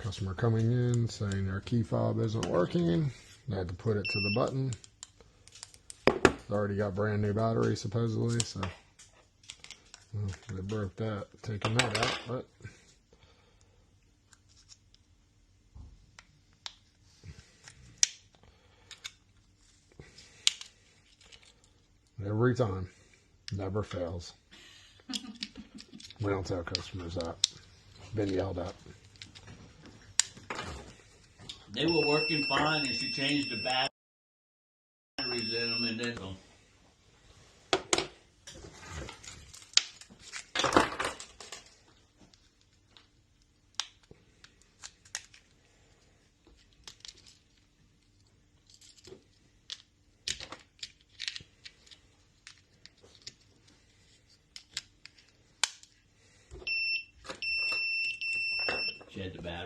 Customer coming in saying their key fob isn't working. They had to put it to the button. It's already got brand new battery supposedly, so well, they broke that taking that out, but every time, never fails. We don't tell customers that. Been yelled at. They were working fine, and she changed the batteries in them, and then. She had the battery.